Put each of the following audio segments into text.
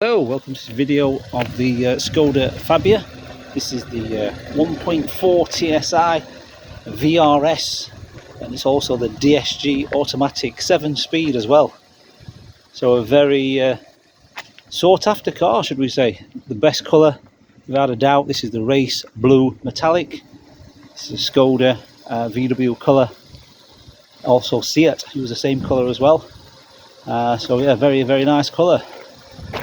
Hello, welcome to this video of the Skoda Fabia. This is the 1.4 TSI vRS, and it's also the DSG automatic 7-speed as well. So a very sought after car, should we say. The best colour, without a doubt. This is the race blue metallic. This is Skoda VW colour. Also Seat, it was the same colour as well. So yeah, very nice colour.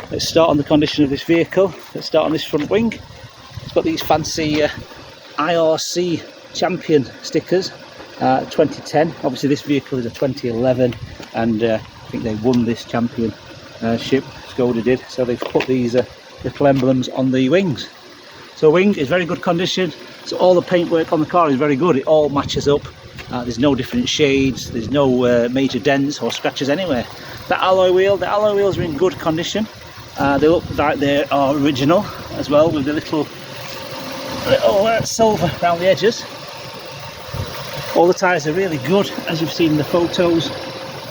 Let's start on the condition of this vehicle. Let's start on this front wing. It's got these fancy IRC champion stickers, 2010. Obviously this vehicle is a 2011, and I think they won this championship, Skoda did. So they've put these little emblems on the wings. So wing is very good condition. So all the paintwork on the car is very good. It all matches up. There's no different shades. There's no major dents or scratches anywhere. The alloy wheels are in good condition. They look like they are original as well, with the little silver around the edges. All the tyres are really good, as you've seen in the photos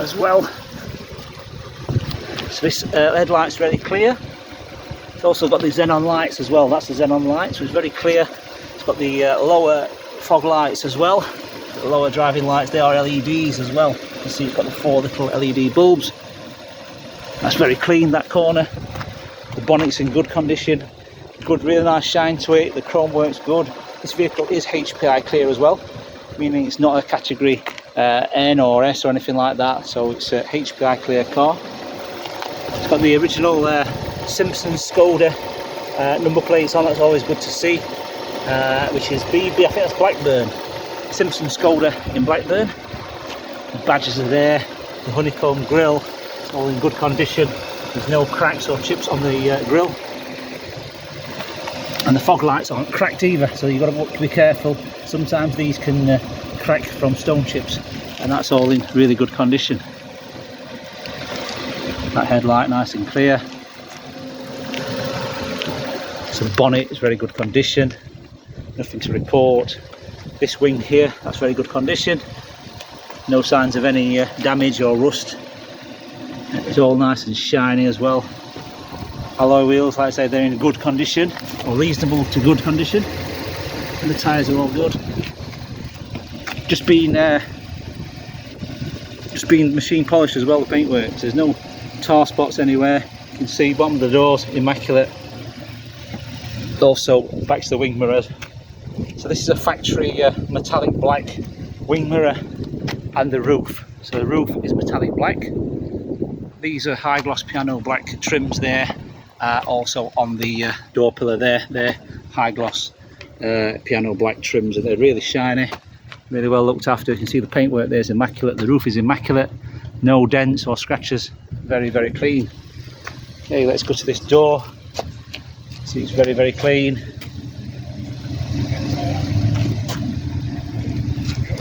as well. So this headlight's very clear. It's also got the xenon lights as well. That's the xenon light, so it's very clear. It's got the lower fog lights as well. The lower driving lights, they are LEDs as well. You can see it's got the 4 little LED bulbs. That's very clean, that corner. The bonnet's in good condition. Good, really nice shine to it. The chrome works good. This vehicle is HPI clear as well, meaning it's not a category N or S or anything like that. So it's a HPI clear car. It's got the original Simpson Skoda number plates on. That's always good to see. Which is BB, I think that's Blackburn. Simpson Skoda in Blackburn. The badges are there. The honeycomb grille. All in good condition. There's no cracks or chips on the grille, and the fog lights aren't cracked either, so you've got to be careful. Sometimes these can crack from stone chips, and that's all in really good condition. That headlight nice and clear. So the bonnet is very good condition, nothing to report. This wing here, that's very good condition, no signs of any damage or rust. It's all nice and shiny as well. Alloy wheels, like I say, they're in good condition, or reasonable to good condition, and the tyres are all good. Just been machine polished as well, the paintwork. So there's no tar spots anywhere. You can see bottom of the doors immaculate. Also back to the wing mirrors. So this is a factory metallic black wing mirror, and the roof. So the roof is metallic black. These are high gloss piano black trims there, also on the door pillar there. They're high gloss piano black trims, and they're really shiny, really well looked after. You can see the paintwork there is immaculate. The roof is immaculate, no dents or scratches, very clean. Okay, let's go to this door. See, it's very clean.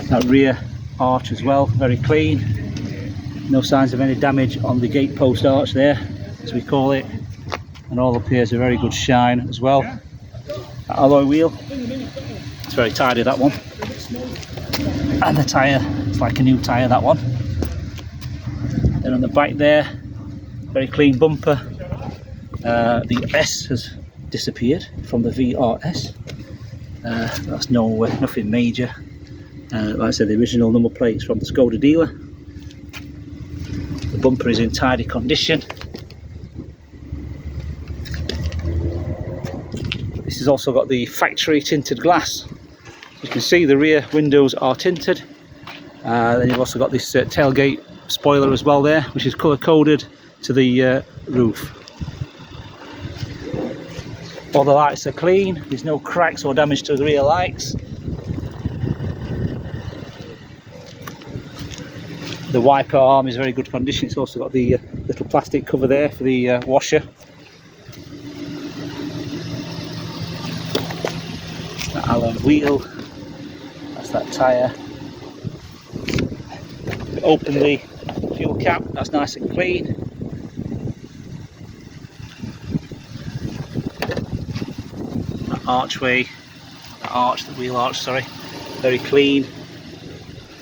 That rear arch as well, very clean. No signs of any damage on the gate post arch there, as we call it, and all appears a very good shine as well. That alloy wheel, it's very tidy, that one. And the tyre, it's like a new tyre, that one. Then on the back there, very clean bumper. The S has disappeared from the vRS. That's nothing major. Like I said, the original number plates from the Skoda dealer. The bumper is in tidy condition. This has also got the factory tinted glass. You can see the rear windows are tinted. Then you've also got this tailgate spoiler as well there, which is colour coded to the roof. All the lights are clean. There's no cracks or damage to the rear lights. The wiper arm is very good condition. It's also got the little plastic cover there for the washer. That alloy wheel, that's that tyre. Open the fuel cap, that's nice and clean. That archway, the wheel arch, sorry, very clean.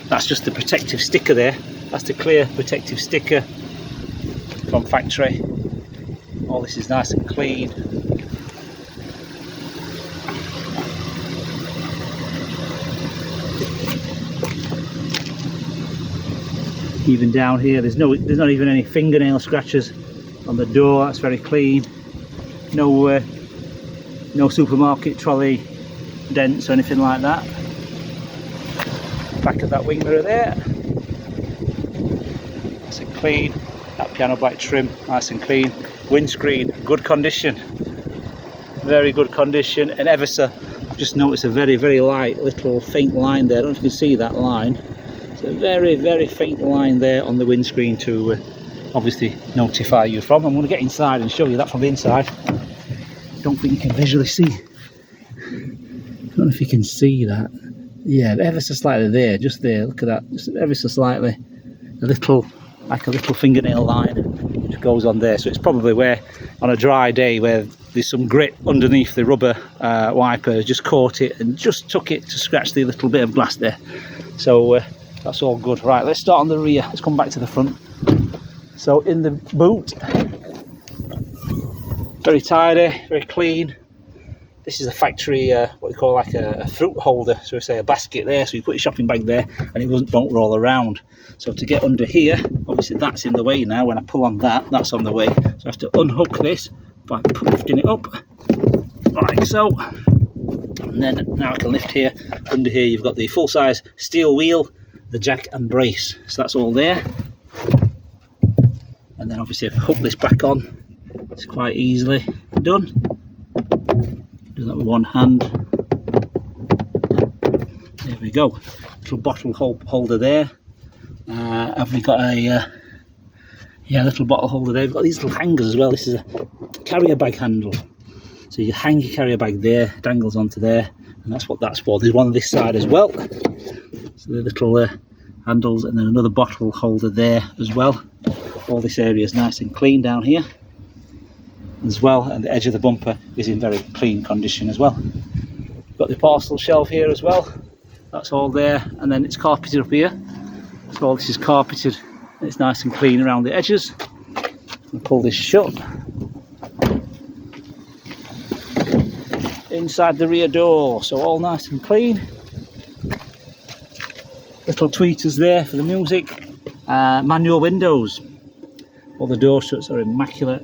That's just the protective sticker there. That's the clear protective sticker from factory. All this is nice and clean. Even down here, there's not even any fingernail scratches on the door. That's very clean. No supermarket trolley dents or anything like that. Back of that wing mirror there, nice and clean. That piano black trim, nice and clean. Windscreen, good condition, very good condition. And ever so, I've just noticed a very, very light little faint line there. I don't know if you can see that line. It's a very, very faint line there on the windscreen to obviously notify you from. I'm going to get inside and show you that from the inside. Don't think you can visually see. I don't know if you can see that. Yeah, ever so slightly there, just there. Look at that, just ever so slightly. Like a little fingernail line which goes on there. So it's probably where, on a dry day, where there's some grit underneath the rubber wiper, just caught it and just took it to scratch the little bit of glass there. So that's all good. Right, let's start on the rear. Let's come back to the front. So in the boot, very tidy, very clean. This is a factory, what we call like a fruit holder, so we say a basket there, so you put your shopping bag there and it don't roll around. So to get under here, obviously that's in the way now. When I pull on that, that's on the way. So I have to unhook this by lifting it up, like so. And then now I can lift here. Under here you've got the full-size steel wheel, the jack and brace. So that's all there. And then obviously if I hook this back on, it's quite easily done. Do that with one hand. There we go. Little bottle holder there. Have we got a little bottle holder there? We've got these little hangers as well. This is a carrier bag handle. So you hang your carrier bag there, dangles onto there, and that's what that's for. There's one on this side as well. So the little handles, and then another bottle holder there as well. All this area is nice and clean down here as well, and the edge of the bumper is in very clean condition as well. We've got the parcel shelf here as well. That's all there, and then it's carpeted up here. So all this is carpeted. It's nice and clean around the edges. I'll pull this shut. Inside the rear door, so all nice and clean. Little tweeters there for the music. Manual windows. All the door shuts are immaculate.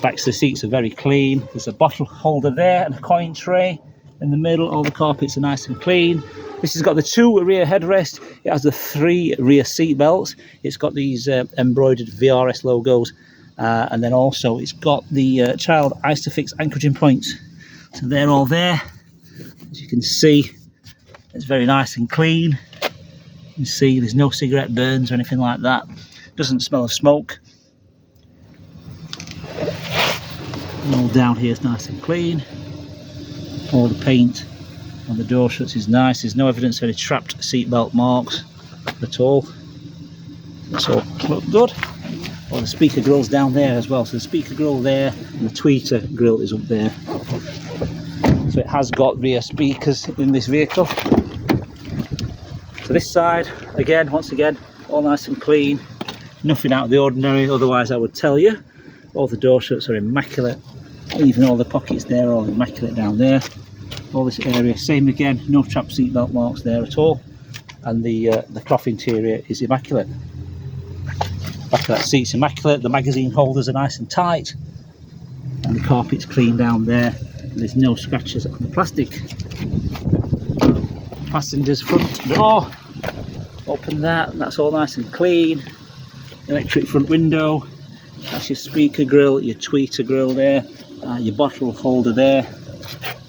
Backs of the seats are very clean. There's a bottle holder there and a coin tray in the middle. All the carpets are nice and clean. This has got the 2 rear headrests. It has the 3 rear seat belts. It's got these embroidered vRS logos, and then also it's got the child Isofix anchoraging points. So they're all there. As you can see, it's very nice and clean. You can see there's no cigarette burns or anything like that. Doesn't smell of smoke. All down here is nice and clean. All the paint on the door shuts is nice. There's no evidence of any trapped seatbelt marks at all. That's all look good. All the speaker grill's down there as well. So the speaker grill there and the tweeter grill is up there. So it has got rear speakers in this vehicle. So this side, again, once again, all nice and clean. Nothing out of the ordinary, otherwise I would tell you. All the door shuts are immaculate. Even all the pockets there are all immaculate down there. All this area, same again, no trapped seatbelt marks there at all. And the cloth interior is immaculate. Back of that seat's immaculate. The magazine holders are nice and tight. And the carpet's clean down there. And there's no scratches on the plastic. Passenger's front door. Open that, and that's all nice and clean. Electric front window. That's your speaker grill, your tweeter grill there, your bottle holder there,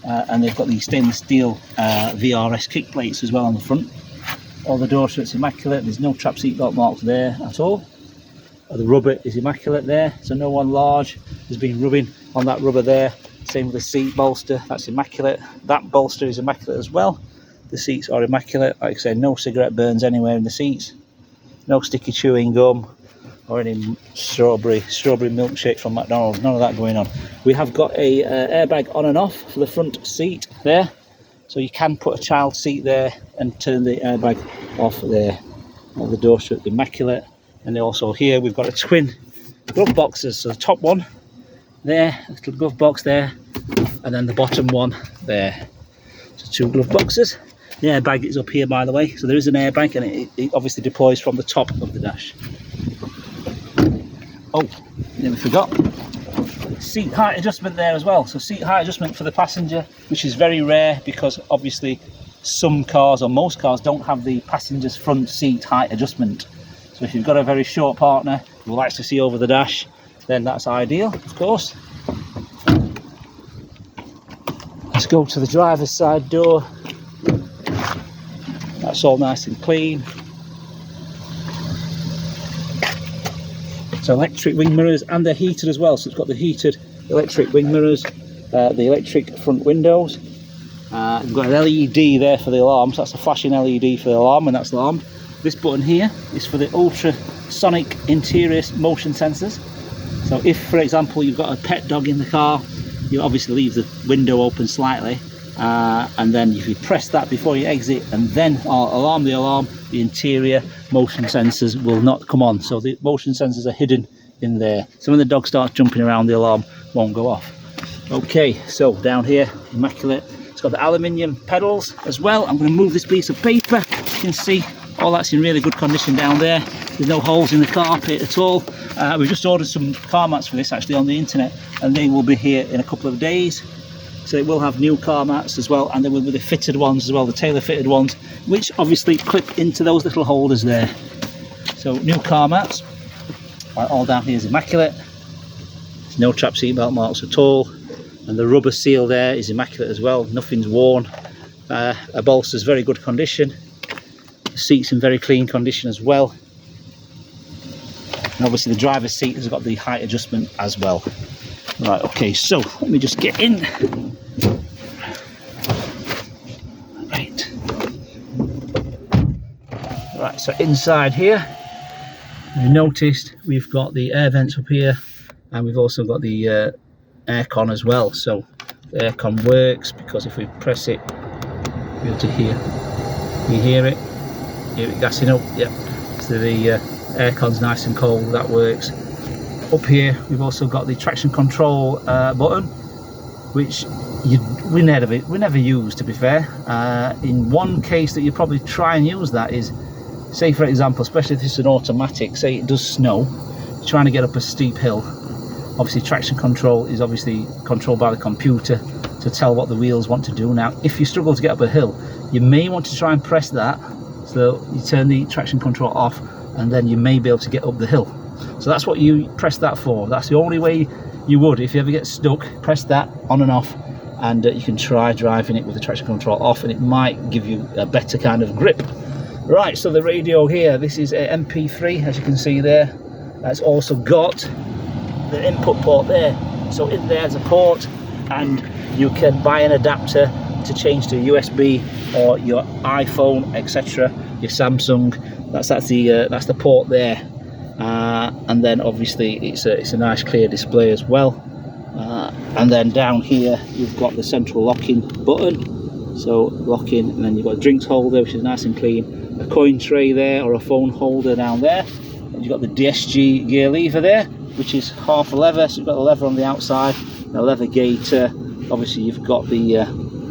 and they've got these stainless steel vRS kick plates as well on the front. All the door shuts immaculate. There's no trap seatbelt marks there at all. The rubber is immaculate there, so no one large has been rubbing on that rubber there. Same with the seat bolster, that's immaculate. That bolster is immaculate as well. The seats are immaculate. Like I said, no cigarette burns anywhere in the seats, no sticky chewing gum or any strawberry milkshake from McDonald's, none of that going on. We have got a airbag on and off for the front seat there, so you can put a child seat there and turn the airbag off there. All the door shut immaculate. And also here we've got a twin glove boxes. So the top one there, a little glove box there, and then the bottom one there. So 2 glove boxes. The airbag is up here, by the way, so there is an airbag, and it obviously deploys from the top of the dash. Oh, nearly forgot. Seat height adjustment there as well. So seat height adjustment for the passenger, which is very rare because obviously some cars, or most cars, don't have the passenger's front seat height adjustment. So if you've got a very short partner who likes to see over the dash, then that's ideal, of course. Let's go to the driver's side door. That's all nice and clean. So electric wing mirrors, and they're heated as well. So it's got the heated electric wing mirrors, the electric front windows. We've got an LED there for the alarm, so that's a flashing LED for the alarm when that's alarmed. This button here is for the ultrasonic interior motion sensors. So if, for example, you've got a pet dog in the car, you obviously leave the window open slightly, and then if you press that before you exit and then alarm the alarm, the interior motion sensors will not come on. So the motion sensors are hidden in there. So when the dog starts jumping around, the alarm won't go off. Okay, so down here, immaculate. It's got the aluminium pedals as well. I'm going to move this piece of paper. You can see all that's in really good condition down there. There's no holes in the carpet at all. We've just ordered some car mats for this actually on the internet, and they will be here in a couple of days. So it will have new car mats as well, and there will be the fitted ones as well, the tailor fitted ones, which obviously clip into those little holders there. So new car mats, all down here is immaculate. There's no trap seat belt marks at all, and the rubber seal there is immaculate as well. Nothing's worn. A bolster's very good condition. The seat's in very clean condition as well. And obviously the driver's seat has got the height adjustment as well. Right, okay, so let me just get in. Right, so inside here, you've noticed we've got the air vents up here, and we've also got the aircon as well. So the aircon works because if we press it, we'll be able to hear. You hear it? Hear it gassing up? Yep. So the aircon's nice and cold. That works. Up here, we've also got the traction control button, which we never use, to be fair. In one case that you probably try and use that is, say for example, especially if it's an automatic, say it does snow, you're trying to get up a steep hill. Obviously traction control is obviously controlled by the computer to tell what the wheels want to do. Now if you struggle to get up a hill, you may want to try and press that, so you turn the traction control off, and then you may be able to get up the hill. So that's what you press that for. That's the only way you would. If you ever get stuck, press that on and off, and you can try driving it with the traction control off, and it might give you a better kind of grip. Right, so the radio here, this is a MP3, as you can see there. It's also got the input port there. So in there's a port, and you can buy an adapter to change to USB or your iPhone, etc., your Samsung. That's the port there. And then obviously it's a nice clear display as well. And then down here you've got the central locking button, so lock in, and then you've got a drinks holder, which is nice and clean, a coin tray there, or a phone holder down there, and you've got the DSG gear lever there, which is half a lever. So you've got the lever on the outside, a lever gate. Obviously you've got the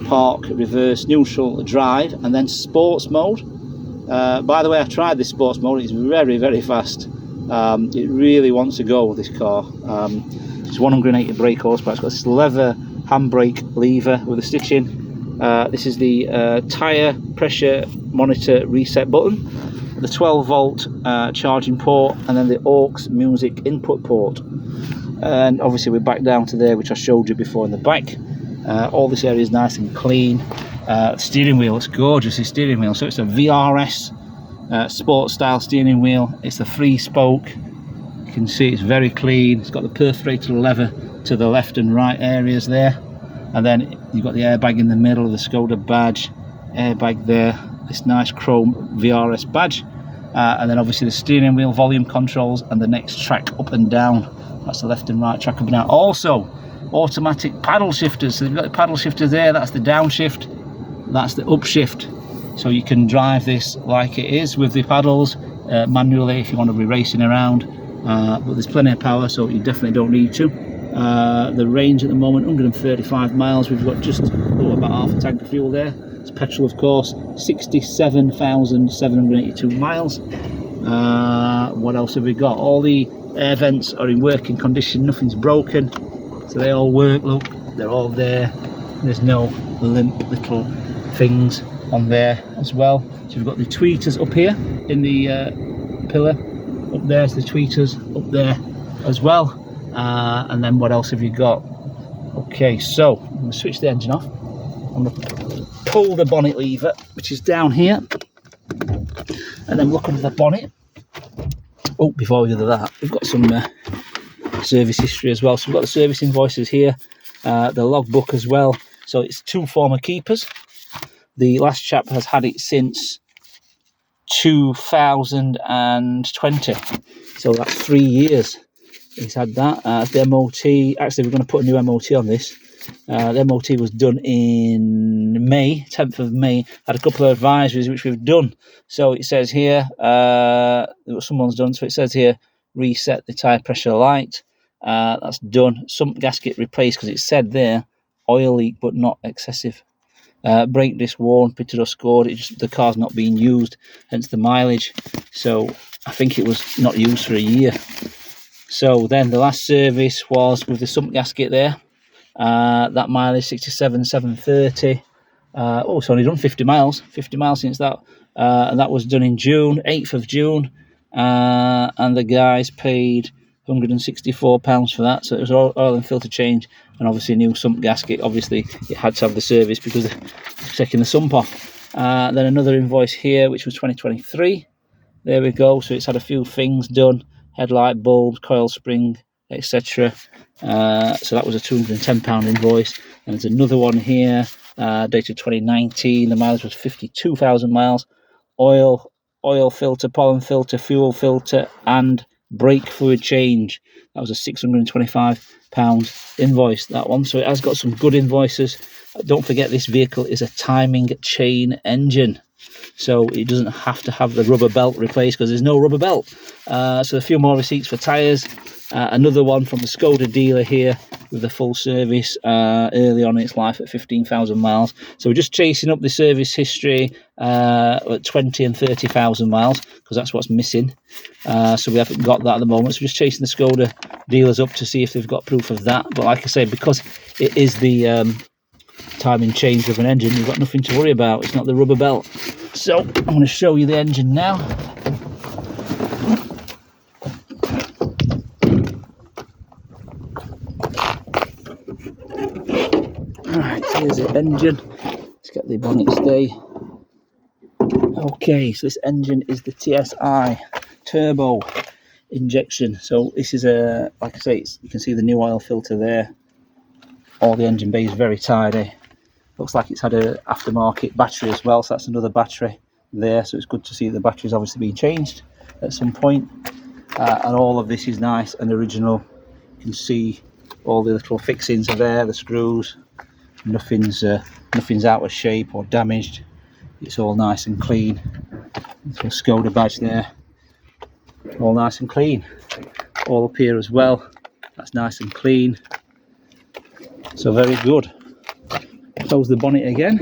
park, reverse, neutral, drive, and then sports mode. By the way, I tried this sports mode. It's very, very fast. It really wants to go, this car. It's 180 brake horsepower. It's got this leather handbrake lever with a stitching. This is the tyre pressure monitor reset button, the 12 volt charging port, and then the aux music input port. And obviously we're back down to there, which I showed you before in the back. All this area is nice and clean. Steering wheel, it's gorgeous, this steering wheel. So it's a vRS sports style steering wheel. It's a 3-spoke. You can see it's very clean. It's got the perforated lever to the left and right areas there, and then you've got the airbag in the middle of the Skoda badge, airbag there, this nice chrome vRS badge, and then obviously the steering wheel volume controls and the next track up and down. That's the left and right track up and down. Also automatic paddle shifters. So you've got the paddle shifter there, that's the downshift, that's the upshift. So you can drive this like it is with the paddles manually if you want to be racing around, but there's plenty of power, so you definitely don't need to. The range at the moment, 135 miles. We've got just about half a tank of fuel there. It's petrol, of course. 67,782 miles. What else have we got? All the air vents are in working condition. Nothing's broken, so they all work. Look, they're all there. There's no limp little things on there as well. So we've got the tweeters up here in the pillar. Up there's the tweeters up there as well. And then what else have you got? Okay, so I'm going to switch the engine off. I'm going to pull the bonnet lever, which is down here, and then look under the bonnet. Oh, before we do that, we've got some service history as well. So we've got the service invoices here, the logbook as well. So it's 2 former keepers. The last chap has had it since 2020, so that's 3 years he's had that. The MOT, actually we're going to put a new MOT on this. The MOT was done in May, 10th of May. Had a couple of advisories which we've done. So it says here, someone's done, so it says here, reset the tyre pressure light. That's done. Sump gasket replaced, because it said there, oil leak but not excessive. Brake disc worn, pitted or scored. The car's not being used, hence the mileage. So I think it was not used for a year. So then the last service was with the sump gasket there. That mileage 67,730. It's only done 50 miles since that, and that was done in June, 8th of June, and the guys paid £164 for that. So it was oil and filter change, and obviously a new sump gasket. Obviously it had to have the service because of taking the sump off. Then another invoice here, which was 2023. There we go. So it's had a few things done: headlight bulbs, coil spring, etc. So that was a £210 invoice. And there's another one here, dated 2019. The mileage was 52,000 miles. Oil filter, pollen filter, fuel filter, and brake fluid change. That was a £625 invoice, that one. So it has got some good invoices. Don't forget, this vehicle is a timing chain engine, so it doesn't have to have the rubber belt replaced because there's no rubber belt. So a few more receipts for tyres. Another one from the Skoda dealer here with the full service early on in its life at 15,000 miles. So we're just chasing up the service history at 20 and 30,000 miles because that's what's missing. So we haven't got that at the moment. So we're just chasing the Skoda dealers up to see if they've got proof of that. But like I say, because it is the timing change of an engine, you've got nothing to worry about. It's not the rubber belt. So I'm going to show you the engine now. Right, here's the engine. Let's get the bonnet stay. Okay, so this engine is the TSI turbo injection. So this is like I say, you can see the new oil filter there. All the engine bay is very tidy. Looks like it's had an aftermarket battery as well, so that's another battery there. So it's good to see the battery's obviously been changed at some point. And all of this is nice and original. You can see all the little fixings are there, the screws. Nothing's out of shape or damaged. It's all nice and clean. Little Skoda badge there. All nice and clean. All up here as well. That's nice and clean. So very good. Close the bonnet again.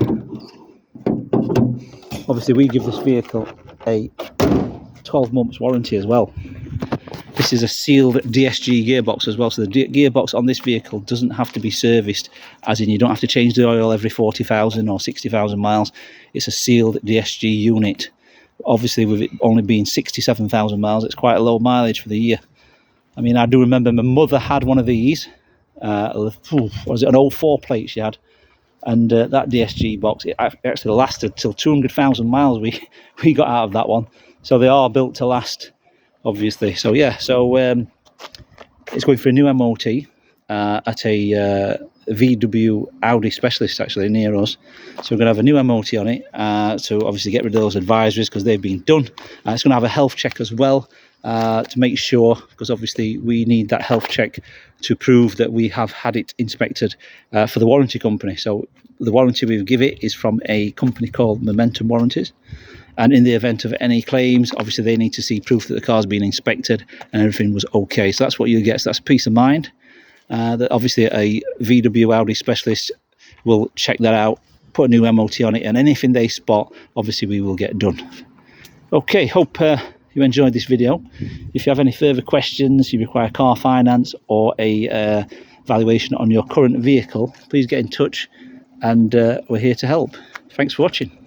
Obviously we give this vehicle a 12 months warranty as well. This is a sealed DSG gearbox as well, so the gearbox on this vehicle doesn't have to be serviced, as in you don't have to change the oil every 40,000 or 60,000 miles. It's a sealed DSG unit. Obviously with it only being 67,000 miles, it's quite a low mileage for the year. I mean, I do remember my mother had one of these. Was it an 04 plate she had? And that DSG box, it actually lasted till 200,000 miles we got out of that one. So they are built to last, obviously. So yeah, so it's going for a new MOT at a VW Audi specialist actually near us. So we're going to have a new MOT on it to obviously get rid of those advisories because they've been done. It's going to have a health check as well to make sure, because obviously we need that health check to prove that we have had it inspected for the warranty company. So the warranty we give it is from a company called Momentum Warranties. And in the event of any claims, obviously they need to see proof that the car's been inspected and everything was okay. So that's what you get. So that's peace of mind. that obviously a VW Audi specialist will check that out, put a new MOT on it, and anything they spot, obviously we will get done. Okay, hope you enjoyed this video. If you have any further questions, you require car finance or a valuation on your current vehicle, please get in touch, and we're here to help. Thanks for watching.